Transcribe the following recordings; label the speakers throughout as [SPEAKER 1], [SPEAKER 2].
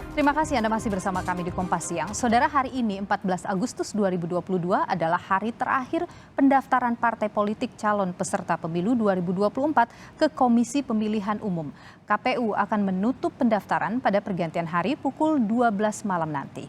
[SPEAKER 1] Terima kasih Anda masih bersama kami di Kompas Siang. Saudara, hari ini 14 Agustus 2022 adalah hari terakhir pendaftaran partai politik calon peserta pemilu 2024 ke Komisi Pemilihan Umum. KPU akan menutup pendaftaran pada pergantian hari pukul 12 malam nanti.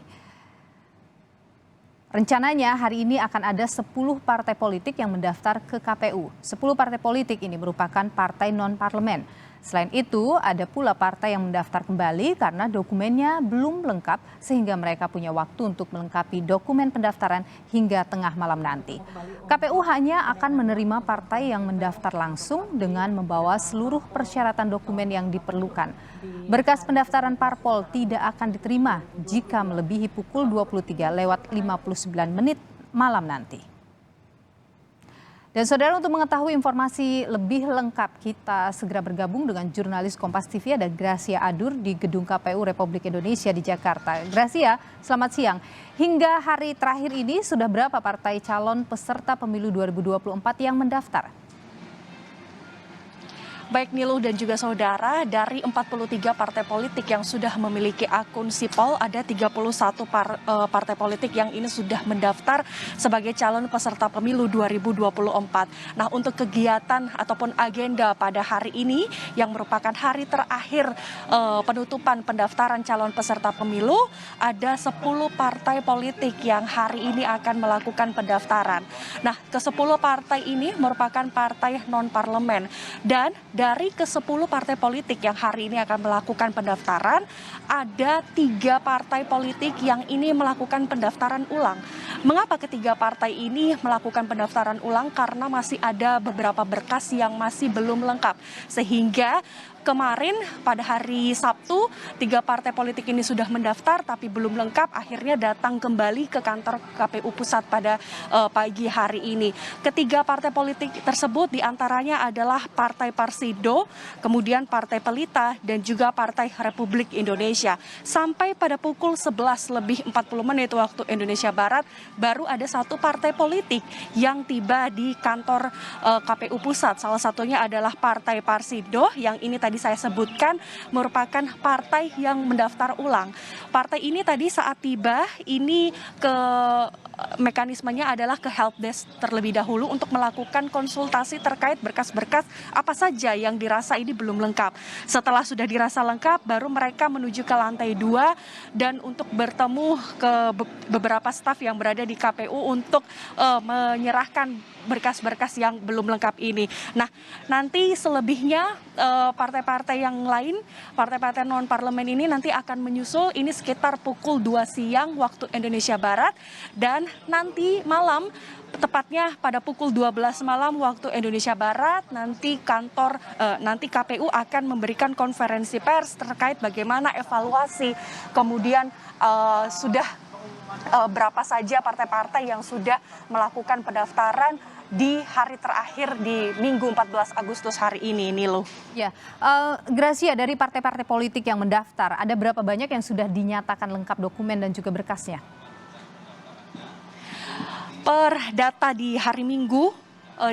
[SPEAKER 1] Rencananya hari ini akan ada 10 partai politik yang mendaftar ke KPU. 10 partai politik ini merupakan partai non-parlemen. Selain itu, ada pula partai yang mendaftar kembali karena dokumennya belum lengkap sehingga mereka punya waktu untuk melengkapi dokumen pendaftaran hingga tengah malam nanti. KPU hanya akan menerima partai yang mendaftar langsung dengan membawa seluruh persyaratan dokumen yang diperlukan. Berkas pendaftaran parpol tidak akan diterima jika melebihi pukul 23:59 malam nanti. Dan saudara, untuk mengetahui informasi lebih lengkap, kita segera bergabung dengan jurnalis Kompas TV, ada Gracia Adur di Gedung KPU Republik Indonesia di Jakarta. Gracia, selamat siang. Hingga hari terakhir ini sudah berapa partai calon peserta pemilu 2024 yang mendaftar?
[SPEAKER 2] Baik Niluh dan juga saudara, dari 43 partai politik yang sudah memiliki akun sipol, ada 31 partai politik yang ini sudah mendaftar sebagai calon peserta pemilu 2024. Nah, untuk kegiatan ataupun agenda pada hari ini yang merupakan hari terakhir penutupan pendaftaran calon peserta pemilu, ada 10 partai politik yang hari ini akan melakukan pendaftaran. Nah, ke-10 partai ini merupakan partai non-parlemen, dan dari ke-10 partai politik yang hari ini akan melakukan pendaftaran, ada 3 partai politik yang ini melakukan pendaftaran ulang. Mengapa ketiga partai ini melakukan pendaftaran ulang? Karena masih ada beberapa berkas yang masih belum lengkap. Sehingga kemarin pada hari Sabtu, 3 partai politik ini sudah mendaftar tapi belum lengkap, akhirnya datang kembali ke kantor KPU Pusat pada pagi hari ini. Ketiga partai politik tersebut diantaranya adalah Partai Parsido, kemudian Partai Pelita, dan juga Partai Republik Indonesia. Sampai pada pukul 11:40 waktu Indonesia Barat, baru ada 1 partai politik yang tiba di kantor KPU Pusat. Salah satunya adalah Partai Parsido, yang ini tadi saya sebutkan merupakan partai yang mendaftar ulang. Partai ini tadi saat tiba ini mekanismenya adalah ke helpdesk terlebih dahulu untuk melakukan konsultasi terkait berkas-berkas apa saja yang dirasa ini belum lengkap. Setelah sudah dirasa lengkap, baru mereka menuju ke lantai 2 dan untuk bertemu ke beberapa staf yang berada di KPU untuk menyerahkan berkas-berkas yang belum lengkap ini. Nah, nanti selebihnya partai-partai yang lain, partai-partai non-parlemen ini nanti akan menyusul, ini sekitar pukul 2 siang waktu Indonesia Barat, dan nanti malam, tepatnya pada pukul 12 malam waktu Indonesia Barat, nanti KPU akan memberikan konferensi pers terkait bagaimana evaluasi, kemudian sudah berapa saja partai-partai yang sudah melakukan pendaftaran di hari terakhir di Minggu 14 Agustus hari ini, Nilu.
[SPEAKER 1] Ya, Gracia, dari partai-partai politik yang mendaftar, ada berapa banyak yang sudah dinyatakan lengkap dokumen dan juga berkasnya?
[SPEAKER 2] Per data di hari Minggu,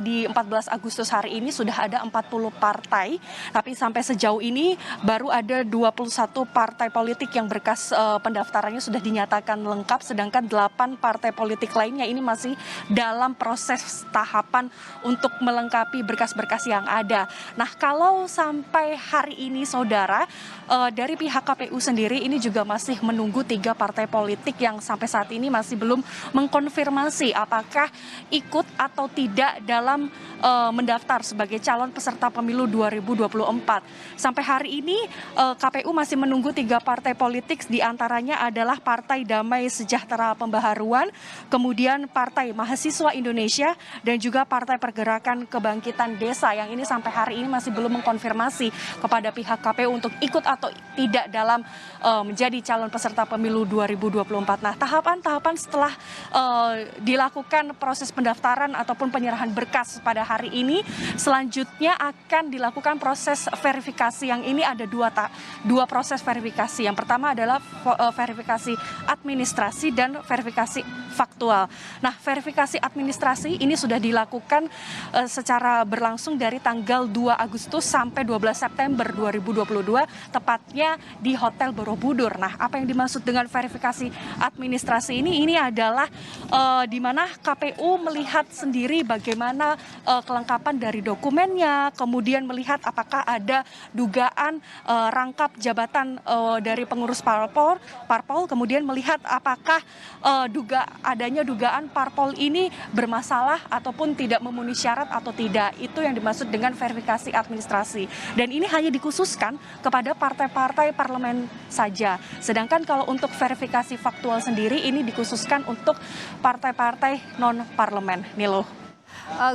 [SPEAKER 2] di 14 Agustus hari ini sudah ada 40 partai, tapi sampai sejauh ini baru ada 21 partai politik yang berkas pendaftarannya sudah dinyatakan lengkap, sedangkan 8 partai politik lainnya ini masih dalam proses tahapan untuk melengkapi berkas-berkas yang ada. Nah, kalau sampai hari ini saudara, dari pihak KPU sendiri ini juga masih menunggu 3 partai politik yang sampai saat ini masih belum mengkonfirmasi apakah ikut atau tidak dalam mendaftar sebagai calon peserta pemilu 2024. Sampai hari ini KPU masih menunggu 3 partai politik, diantaranya adalah Partai Damai Sejahtera Pembaharuan, kemudian Partai Mahasiswa Indonesia, dan juga Partai Pergerakan Kebangkitan Desa, yang ini sampai hari ini masih belum mengkonfirmasi kepada pihak KPU untuk ikut atau tidak dalam menjadi calon peserta pemilu 2024. Nah, tahapan-tahapan setelah dilakukan proses pendaftaran ataupun penyerahan berkas berkas pada hari ini. Selanjutnya akan dilakukan proses verifikasi. Yang ini ada dua proses verifikasi. Yang pertama adalah verifikasi administrasi dan verifikasi faktual. Nah, verifikasi administrasi ini sudah dilakukan secara berlangsung dari tanggal 2 Agustus sampai 12 September 2022, tepatnya di Hotel Borobudur. Nah, apa yang dimaksud dengan verifikasi administrasi ini adalah di mana KPU melihat sendiri bagaimana kelengkapan dari dokumennya, kemudian melihat apakah ada dugaan rangkap jabatan dari pengurus parpol, kemudian melihat apakah adanya dugaan parpol ini bermasalah ataupun tidak memenuhi syarat atau tidak. Itu yang dimaksud dengan verifikasi administrasi. Dan ini hanya dikhususkan kepada partai-partai parlemen saja. Sedangkan kalau untuk verifikasi faktual sendiri ini dikhususkan untuk partai-partai non-parlemen. Nilo.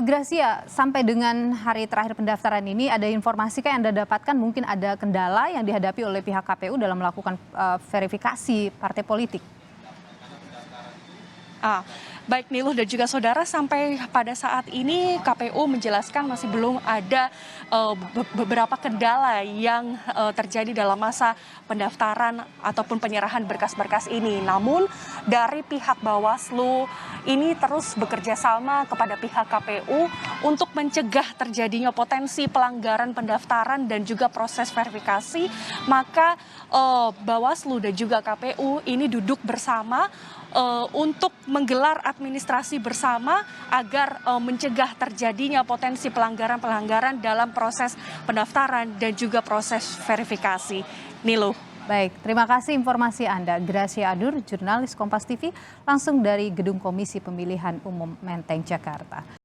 [SPEAKER 1] Gracia, sampai dengan hari terakhir pendaftaran ini ada informasi yang Anda dapatkan mungkin ada kendala yang dihadapi oleh pihak KPU dalam melakukan verifikasi partai politik?
[SPEAKER 2] Baik Niluh dan juga saudara, sampai pada saat ini KPU menjelaskan masih belum ada beberapa kendala yang terjadi dalam masa pendaftaran ataupun penyerahan berkas-berkas ini. Namun dari pihak Bawaslu ini terus bekerja sama kepada pihak KPU untuk mencegah terjadinya potensi pelanggaran pendaftaran dan juga proses verifikasi. Maka Bawaslu dan juga KPU ini duduk bersama untuk menggelar administrasi bersama agar mencegah terjadinya potensi pelanggaran-pelanggaran dalam proses pendaftaran dan juga proses verifikasi. Nilo.
[SPEAKER 1] Baik, terima kasih informasi Anda. Gracia Adur, jurnalis Kompas TV, langsung dari Gedung Komisi Pemilihan Umum Menteng, Jakarta.